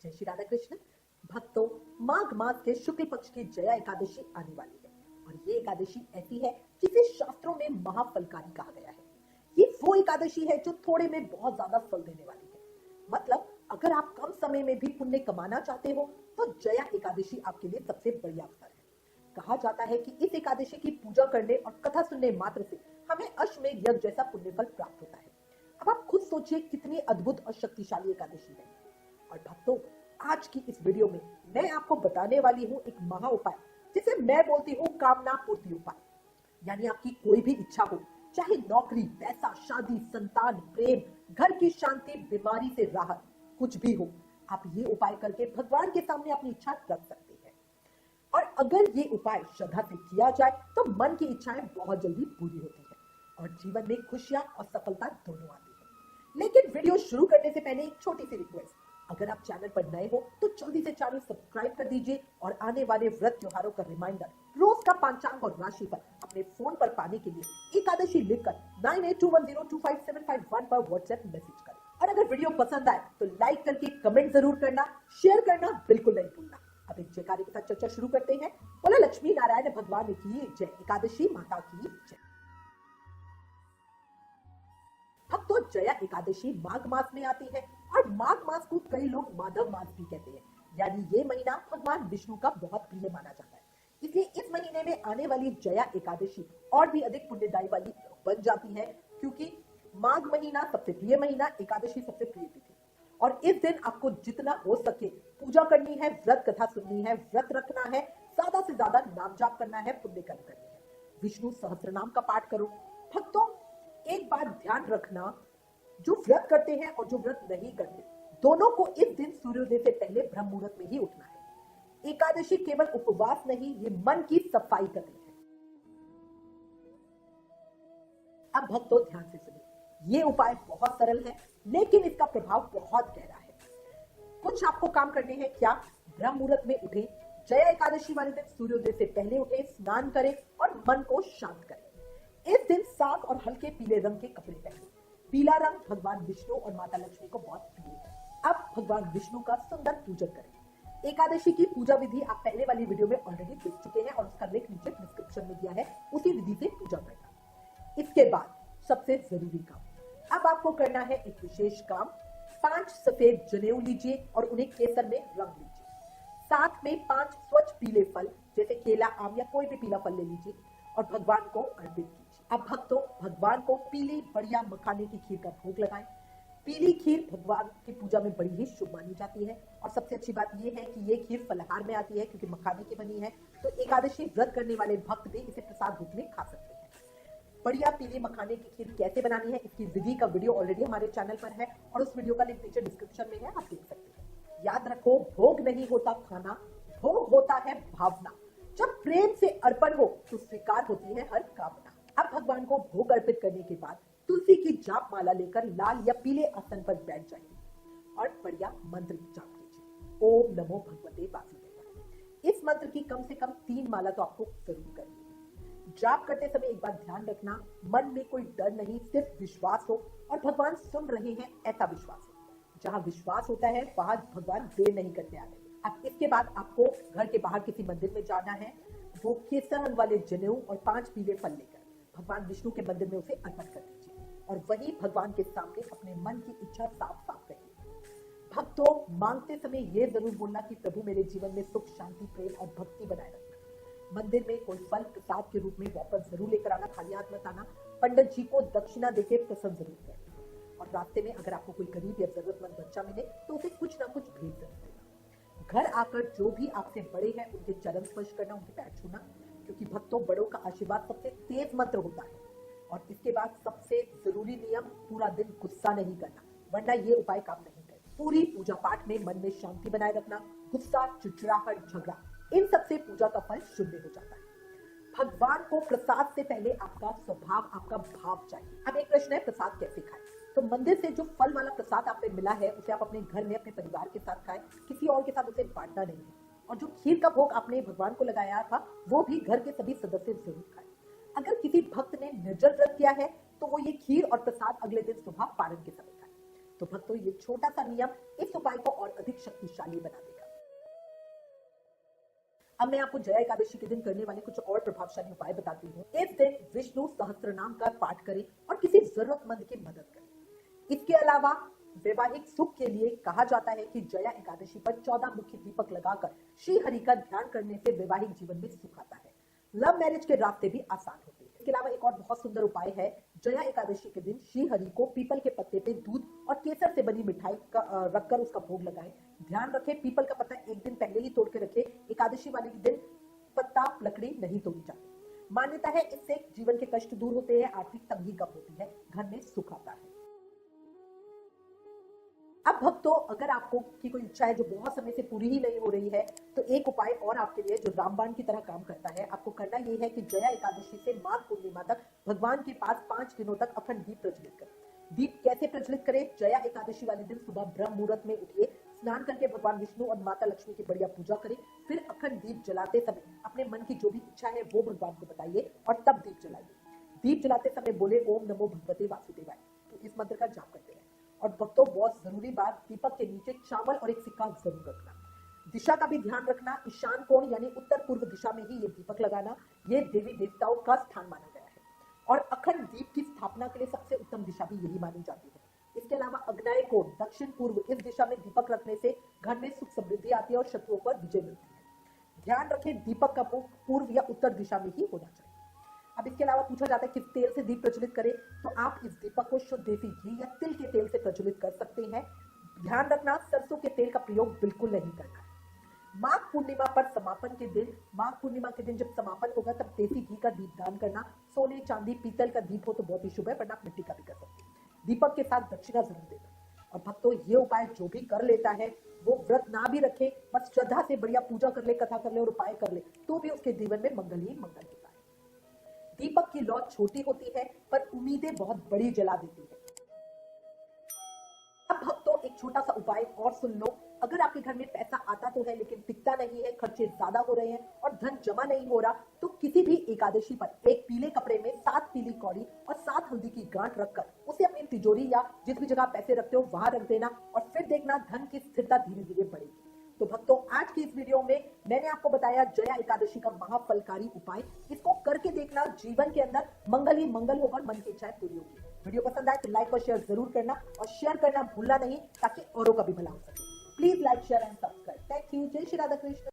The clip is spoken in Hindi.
जय श्री राधा कृष्ण। भक्तों, माघ मास के शुक्ल पक्ष की जया एकादशी आने वाली है और ये एकादशी ऐसी है जिसे शास्त्रों में महाफलकारी कहा गया है। ये वो एकादशी है जो थोड़े में बहुत ज्यादा फल देने वाली है। मतलब अगर आप कम समय में भी पुण्य कमाना चाहते हो तो जया एकादशी आपके लिए सबसे बढ़िया अवसर है। कहा जाता है कि इस एकादशी की पूजा करने और कथा सुनने मात्र से हमें अश्वमेध यज्ञ जैसा पुण्य फल प्राप्त होता है। अब आप खुद सोचिए कितनी अद्भुत और शक्तिशाली एकादशी है। और भक्तों, आज की इस वीडियो में मैं आपको बताने वाली हूँ एक महा उपाय जिसे मैं बोलती हूँ कामना पूर्ति उपाय। यानी आपकी कोई भी इच्छा हो, चाहे नौकरी, पैसा, शादी, संतान, प्रेम, घर की शांति, बीमारी से राहत, कुछ भी हो, आप ये उपाय करके भगवान के सामने अपनी इच्छा रख सकते हैं। और अगर ये उपाय श्रद्धा से किया जाए तो मन की इच्छाएं बहुत जल्दी पूरी होती है और जीवन में खुशियां और सफलता दोनों आती है। लेकिन वीडियो शुरू करने से पहले एक छोटी सी रिक्वेस्ट, अगर आप चैनल पर नए हो तो जल्दी से चैनल सब्सक्राइब कर दीजिए और आने वाले व्रत त्योहारों का रिमाइंडर, रोज का पंचांग और राशि पर अपने फोन पर पाने के लिए एकादशी लिखकर 9821025751 पर व्हाट्सएप मैसेज करें। और अगर वीडियो पसंद आए तो लाइक करके कमेंट जरूर करना, शेयर करना बिल्कुल नहीं भूलना। अब इस जयकारे के साथ चर्चा शुरू करते हैं। बोला लक्ष्मी नारायण भगवान की जय, एकादशी माता की जय। भक्तों, जया एकादशी माघ मास में आती है और माघ मास को कई लोग माधव मास भी कहते हैं। यानी ये महीना भगवान विष्णु का बहुत प्रिय माना जाता है। इसलिए इस महीने में आने वाली जया एकादशी और भी अधिक पुण्यदायी वाली बन जाती है, क्योंकि माघ महीना सबसे प्रिय महीना, एकादशी सबसे प्रिय तिथि। और इस दिन आपको जितना हो सके पूजा करनी है, व्रत कथा सुननी है, व्रत रखना है, ज्यादा से ज्यादा नाम जाप करना है, पुण्य कर्म करनी है, विष्णु सहस्त्रनाम का पाठ करो। भक्तों, एक बात ध्यान रखना, जो व्रत करते हैं और जो व्रत नहीं करते, दोनों को इस दिन सूर्योदय से पहले ब्रह्म मुहूर्त में ही उठना है। एकादशी केवल उपवास नहीं, ये मन की सफाई का दिन है। अब भक्तों ध्यान से सुनिए, ये उपाय बहुत सरल है लेकिन इसका प्रभाव बहुत गहरा है। कुछ आपको काम करने हैं। क्या? ब्रह्म मुहूर्त में उठे, जया एकादशी वाले दिन सूर्योदय से पहले उठे, स्नान करें और मन को शांत करें। इस दिन साफ और हल्के पीले रंग के कपड़े पहने। पीला रंग भगवान विष्णु और माता लक्ष्मी को बहुत प्रिय है। अब भगवान विष्णु का सुंदर पूजन करें। एकादशी की पूजा विधि आप पहले वाली वीडियो में ऑलरेडी देख चुके हैं और उसका लिंक नीचे डिस्क्रिप्शन में दिया है। उसी विधि से पूजा करना। इसके बाद सबसे जरूरी काम, अब आपको करना है एक विशेष काम। 5 सफेद जनेऊ लीजिए और उन्हें केसर में रंग लीजिए। साथ में 5 स्वच्छ पीले फल जैसे केला, आम या कोई भी पीला फल ले लीजिए और भगवान को अर्पित कीजिए। अब भक्तों, भगवान को पीली बढ़िया मखाने की खीर का भोग लगाएं। पीली खीर भगवान की पूजा में बड़ी ही शुभ मानी जाती है और सबसे अच्छी बात यह है कि ये खीर फलाहार में आती है क्योंकि मखाने की बनी है, तो एकादशी व्रत करने वाले भक्त भी इसे प्रसाद रूप में खा सकते हैं। बढ़िया पीली मखाने की खीर कैसे बनानी है, इसकी विधि का वीडियो ऑलरेडी हमारे चैनल पर है और उस वीडियो का लिंक नीचे डिस्क्रिप्शन में है, आप देख सकते हैं। याद रखो, भोग नहीं होता खाना, भोग होता है भावना। जब प्रेम से अर्पण हो तो स्वीकार होती है हर कामना। अब भगवान को भोग अर्पित करने के बाद तुलसी की जाप माला लेकर लाल या पीले आसन पर बैठ जाइए और बढ़िया मंत्र जाप कीजिए। ओम नमो भगवते वासुदेवाय। इस मंत्र की कम से कम 3 माला तो आपको जरूर करनी है। जाप करते समय एक बात ध्यान रखना, मन में कोई डर नहीं, सिर्फ विश्वास हो और भगवान सुन रहे हैं ऐसा विश्वास हो। जहां विश्वास होता है वहां भगवान देर नहीं करते आते। अब इसके बाद आपको घर के बाहर किसी मंदिर में जाना है, वो केसर रंग वाले जनेऊ और 5 पीले फल लेकर भगवान विष्णु के मंदिर में उसे अर्पण कर दीजिए और वही भगवान के सामने अपने मन की इच्छा साफ साफ कहिए। भक्तों, मांगते समय ये जरूर बोलना कि प्रभु मेरे जीवन में सुख, शांति, प्रेम और भक्ति बनाए रखना। मंदिर में कोई फल प्रसाद के रूप में वापस जरूर लेकर आना, खाली हाथ मत आना। पंडित जी को दक्षिणा देकर प्रसन्न जरूर करना और रास्ते में अगर आपको कोई गरीब या जरूरतमंद बच्चा मिले तो उसे कुछ ना कुछ भेंट जरूर देना। घर आकर जो भी आपसे बड़े हैं उनके चरण स्पर्श करना, उनके पैर छूना, क्योंकि भक्तों बड़ों का आशीर्वाद सबसे तेज मंत्र होता है। और इसके बाद सबसे जरूरी नियम, पूरा दिन गुस्सा नहीं करना, वरना ये उपाय काम नहीं करे। पूरी पूजा पाठ में मन में शांति बनाए रखना। गुस्सा, चिड़चिड़ाहट, झगड़ा, इन सबसे पूजा का फल शून्य हो जाता है। भगवान को प्रसाद से पहले आपका स्वभाव, आपका भाव चाहिए। अब एक प्रश्न है, प्रसाद कैसे खाएं? तो मंदिर से जो फल वाला प्रसाद आपको मिला है उसे आप अपने घर में अपने परिवार के साथ खाएं, किसी और के साथ उसे बांटना नहीं है। और जो खीर का भोग आपने भगवान को लगाया था वो भी घर के सभी सदस्य जरूर खाएं। अगर किसी भक्त ने निर्जल व्रत किया है तो वो ये खीर और प्रसाद अगले दिन सुबह पारण के समय खाएं। तो भक्तों ये छोटा सा नियम इस उपाय को और अधिक शक्तिशाली बना देगा। अब मैं आपको जया एकादशी के दिन करने वाले कुछ और प्रभावशाली उपाय बताती हूँ। इस दिन विष्णु सहस्त्रनाम का पाठ करें और किसी जरूरतमंद की मदद करें। इसके अलावा वैवाहिक सुख के लिए कहा जाता है कि जया एकादशी पर 14 मुख्य दीपक लगाकर श्री हरि का ध्यान करने से वैवाहिक जीवन में सुख आता है। लव मैरिज के रास्ते भी आसान होते हैं। इसके अलावा एक और बहुत सुंदर उपाय है, जया एकादशी के दिन श्री हरि को पीपल के पत्ते पे दूध और केसर से बनी मिठाई का रखकर उसका भोग लगाएं। ध्यान रखें पीपल का पत्ता एक दिन पहले ही तोड़ के रखें। एकादशी वाले दिन पत्ता लकड़ी नहीं तोड़ी जाती। मान्यता है इससे जीवन के कष्ट दूर होते हैं, आर्थिक तंगी कम होती है, घर में सुख आता है। अब भक्तों अगर आपको की कोई इच्छा है जो बहुत समय से पूरी ही नहीं हो रही है, तो एक उपाय और आपके लिए जो रामबाण की तरह काम करता है। आपको करना ये है कि जया एकादशी से माघ पूर्णिमा तक भगवान के पास 5 दिनों तक अखंड दीप प्रज्वलित करें। दीप कैसे प्रज्वलित करें? जया एकादशी वाले दिन सुबह ब्रह्म मुहूर्त में उठिए, स्नान करके भगवान विष्णु और माता लक्ष्मी की बढ़िया पूजा करें। फिर अखंड दीप जलाते समय अपने मन की जो भी इच्छा है वो भगवान को बताइए और तब दीप जलाइए। दीप जलाते समय बोले ओम नमो भगवते वासुदेवाय, तो इस मंत्र का जाप करते हैं। और भक्तों बहुत जरूरी बात, दीपक के नीचे चावल और एक सिक्का जरूर रखना। दिशा का भी ध्यान रखना, ईशान कोण यानी उत्तर पूर्व दिशा में ही ये दीपक लगाना। ये देवी देवताओं का स्थान माना गया है और अखंड दीप की स्थापना के लिए सबसे उत्तम दिशा भी यही मानी जाती है। इसके अलावा अग्नाय कोण दक्षिण पूर्व, इस दिशा में दीपक रखने से घर में सुख समृद्धि आती है और शत्रुओं पर विजय मिलती है। ध्यान रखें दीपक का पूर्व या उत्तर दिशा में ही होना चाहिए। अब इसके अलावा पूछा जाता है किस तेल से दीप प्रज्वलित करें, तो आप इस दीपक को शुद्ध देसी घी या तिल के तेल से प्रज्वलित कर सकते हैं। ध्यान रखना सरसों के तेल का प्रयोग बिल्कुल नहीं करना है। माघ पूर्णिमा पर समापन के दिन, माघ पूर्णिमा के दिन जब समापन होगा तब देसी घी का दीप दान करना। सोने चांदी पीतल का दीप हो तो बहुत ही शुभ है, वरना आप मिट्टी का भी कर सकते हैं। दीपक के साथ दक्षिणा जरूर देना। और भक्तों ये उपाय जो भी कर लेता है वो व्रत ना भी रखे, बस श्रद्धा से बढ़िया पूजा कर ले, कथा कर ले और उपाय कर ले, तो भी उसके जीवन में मंगल ही मंगल होता है। दीपक की लौ छोटी होती है पर उम्मीदें बहुत बड़ी जला देती है। अब भक्तों एक छोटा सा उपाय और सुन लो। अगर आपके घर में पैसा आता तो है लेकिन टिकता नहीं है, खर्चे ज्यादा हो रहे हैं और धन जमा नहीं हो रहा, तो किसी भी एकादशी पर एक पीले कपड़े में 7 पीली कौड़ी और 7 हल्दी की गांठ रखकर उसे अपनी तिजोरी या जिस भी जगह पैसे रखते हो वहां रख देना और फिर देखना धन की स्थिरता धीरे धीरे बढ़ेगी। तो भक्तों आज की इस वीडियो में मैंने आपको बताया जया एकादशी का महाफलकारी उपाय। इसको करके देखना, जीवन के अंदर मंगल ही मंगल होगा, मन की इच्छाएं पूरी होगी। वीडियो पसंद आए तो लाइक और शेयर जरूर करना और शेयर करना भूलना नहीं ताकि औरों का भी भला हो सके। Please like share and subscribe. Thank you. जय श्री राधा कृष्ण।